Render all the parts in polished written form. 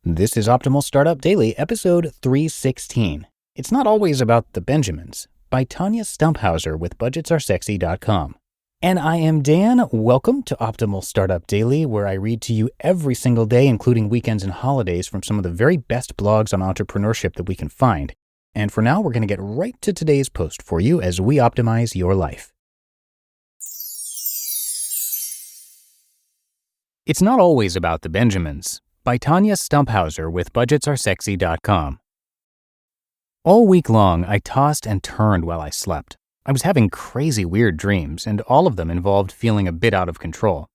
This is Optimal Startup Daily, episode 316. It's Not Always About the Benjamins, by Tonya Stumphauzer with budgetsaresexy.com. And I am Dan. Welcome to Optimal Startup Daily, where I read to you every single day, including weekends and holidays, from some of the very best blogs on entrepreneurship that we can find. And for now, we're going to get right to today's post for you as we optimize your life. It's Not Always About the Benjamins, by Tonya Stumphauzer with budgetsaresexy.com. All week long, I tossed and turned while I slept. I was having crazy weird dreams, and all of them involved feeling a bit out of control.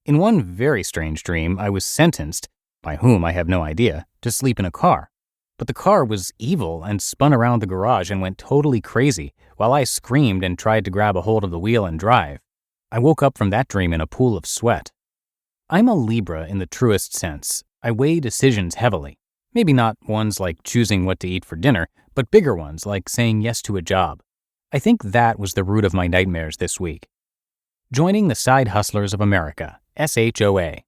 In one very strange dream, I was sentenced, by whom I have no idea, to sleep in a car. But the car was evil and spun around the garage and went totally crazy while I screamed and tried to grab a hold of the wheel and drive. I woke up from that dream in a pool of sweat. I'm a Libra in the truest sense. I weigh decisions heavily. Maybe not ones like choosing what to eat for dinner, but bigger ones like saying yes to a job. I think that was the root of my nightmares this week. Joining the Side Hustlers of America, SHOA.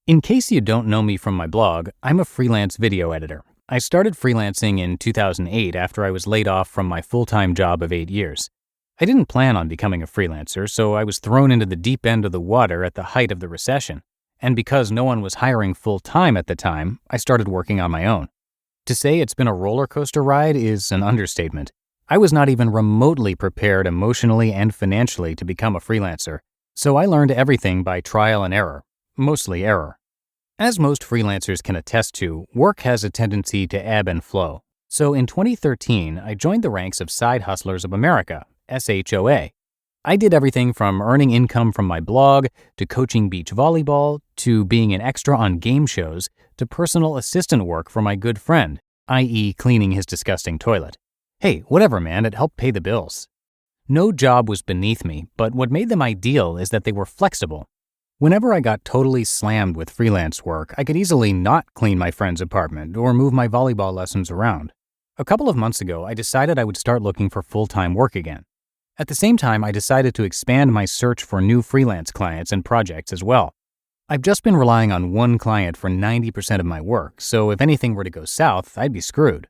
In case you don't know me from my blog, I'm a freelance video editor. I started freelancing in 2008 after I was laid off from my full-time job of 8 years. I didn't plan on becoming a freelancer, so I was thrown into the deep end of the water at the height of the recession. And because no one was hiring full-time at the time, I started working on my own. To say it's been a roller coaster ride is an understatement. I was not even remotely prepared emotionally and financially to become a freelancer, so I learned everything by trial and error, mostly error. As most freelancers can attest to, work has a tendency to ebb and flow. So in 2013, I joined the ranks of Side Hustlers of America, SHOA. I did everything from earning income from my blog, to coaching beach volleyball, to being an extra on game shows, to personal assistant work for my good friend, i.e. cleaning his disgusting toilet. Hey, whatever man, it helped pay the bills. No job was beneath me, but what made them ideal is that they were flexible. Whenever I got totally slammed with freelance work, I could easily not clean my friend's apartment or move my volleyball lessons around. A couple of months ago, I decided I would start looking for full-time work again. At the same time, I decided to expand my search for new freelance clients and projects as well. I've just been relying on one client for 90% of my work, so if anything were to go south, I'd be screwed.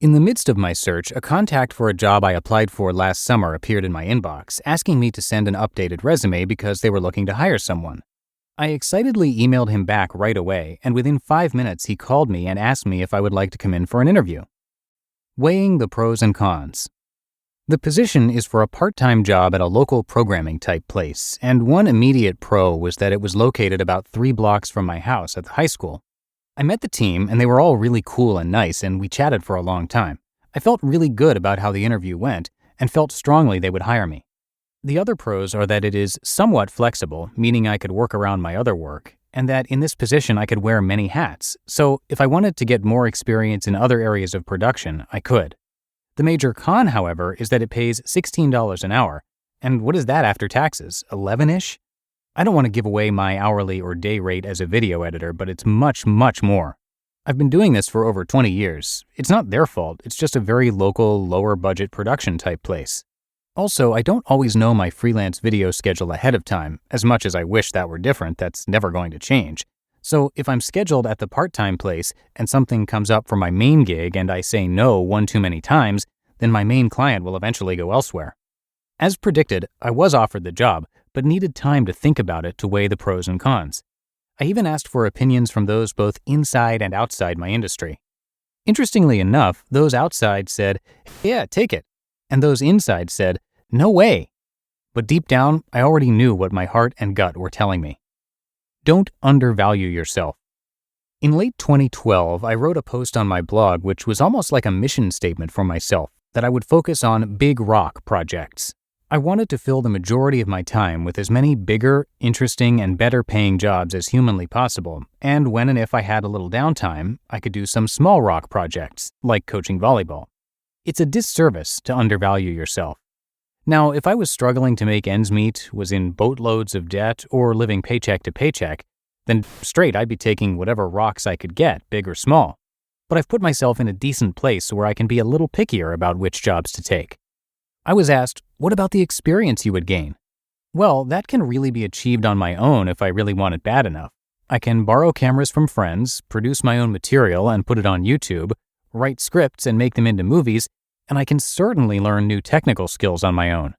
In the midst of my search, a contact for a job I applied for last summer appeared in my inbox, asking me to send an updated resume because they were looking to hire someone. I excitedly emailed him back right away, and within 5 minutes he called me and asked me if I would like to come in for an interview. Weighing the pros and cons. The position is for a part-time job at a local programming-type place, and one immediate pro was that it was located about 3 blocks from my house at the high school. I met the team, and they were all really cool and nice, and we chatted for a long time. I felt really good about how the interview went, and felt strongly they would hire me. The other pros are that it is somewhat flexible, meaning I could work around my other work, and that in this position I could wear many hats, so if I wanted to get more experience in other areas of production, I could. The major con, however, is that it pays $16 an hour. And what is that after taxes? 11-ish? I don't want to give away my hourly or day rate as a video editor, but it's much, much more. I've been doing this for over 20 years. It's not their fault. It's just a very local, lower-budget production type place. Also, I don't always know my freelance video schedule ahead of time. As much as I wish that were different, that's never going to change. So if I'm scheduled at the part-time place and something comes up for my main gig and I say no one too many times, then my main client will eventually go elsewhere. As predicted, I was offered the job, but needed time to think about it to weigh the pros and cons. I even asked for opinions from those both inside and outside my industry. Interestingly enough, those outside said, "Yeah, take it," and those inside said, "No way." But deep down, I already knew what my heart and gut were telling me. Don't undervalue yourself. In late 2012, I wrote a post on my blog which was almost like a mission statement for myself, that I would focus on big rock projects. I wanted to fill the majority of my time with as many bigger, interesting, and better paying jobs as humanly possible, and when and if I had a little downtime, I could do some small rock projects, like coaching volleyball. It's a disservice to undervalue yourself. Now, if I was struggling to make ends meet, was in boatloads of debt, or living paycheck to paycheck, then straight I'd be taking whatever rocks I could get, big or small. But I've put myself in a decent place where I can be a little pickier about which jobs to take. I was asked, what about the experience you would gain? Well, that can really be achieved on my own if I really want it bad enough. I can borrow cameras from friends, produce my own material and put it on YouTube, write scripts and make them into movies, and I can certainly learn new technical skills on my own.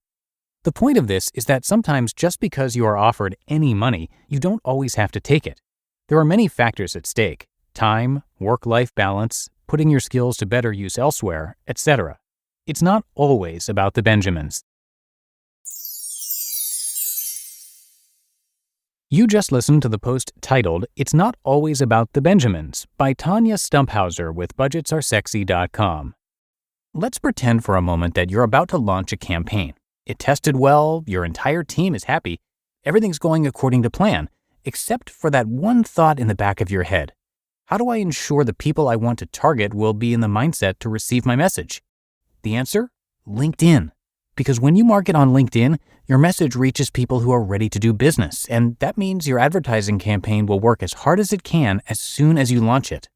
The point of this is that sometimes just because you are offered any money, you don't always have to take it. There are many factors at stake: time, work-life balance, putting your skills to better use elsewhere, etc. It's not always about the Benjamins. You just listened to the post titled, "It's Not Always About the Benjamins" by Tonya Stumphauzer with budgetsaresexy.com. Let's pretend for a moment that you're about to launch a campaign. It tested well, your entire team is happy, everything's going according to plan, except for that one thought in the back of your head. How do I ensure the people I want to target will be in the mindset to receive my message? The answer? LinkedIn. Because when you market on LinkedIn, your message reaches people who are ready to do business, and that means your advertising campaign will work as hard as it can as soon as you launch it.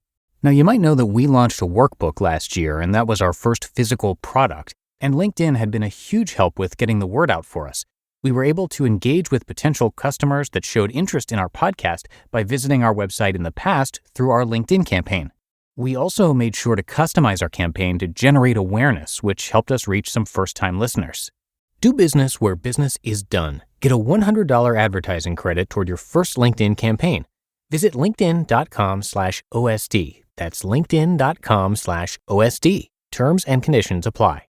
Now, you might know that we launched a workbook last year, and that was our first physical product, and LinkedIn had been a huge help with getting the word out for us. We were able to engage with potential customers that showed interest in our podcast by visiting our website in the past through our LinkedIn campaign. We also made sure to customize our campaign to generate awareness, which helped us reach some first-time listeners. Do business where business is done. Get a $100 advertising credit toward your first LinkedIn campaign. Visit linkedin.com/OSD. That's linkedin.com/OSD. Terms and conditions apply.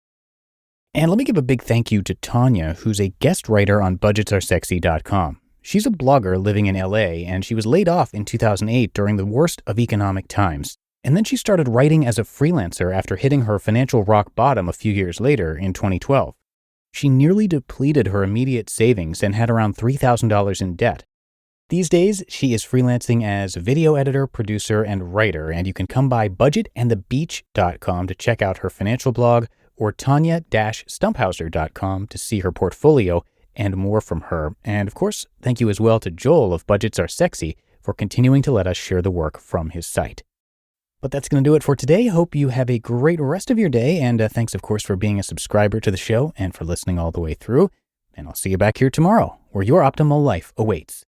And let me give a big thank you to Tonya, who's a guest writer on budgetsaresexy.com. She's a blogger living in LA, and she was laid off in 2008 during the worst of economic times. And then she started writing as a freelancer after hitting her financial rock bottom a few years later in 2012. She nearly depleted her immediate savings and had around $3,000 in debt. These days, she is freelancing as a video editor, producer, and writer, and you can come by budgetandthebeach.com to check out her financial blog, or Tonya-Stumphauzer.com to see her portfolio and more from her. And of course, thank you as well to Joel of Budgets Are Sexy for continuing to let us share the work from his site. But that's going to do it for today. Hope you have a great rest of your day, and thanks, of course, for being a subscriber to the show and for listening all the way through. And I'll see you back here tomorrow, where your optimal life awaits.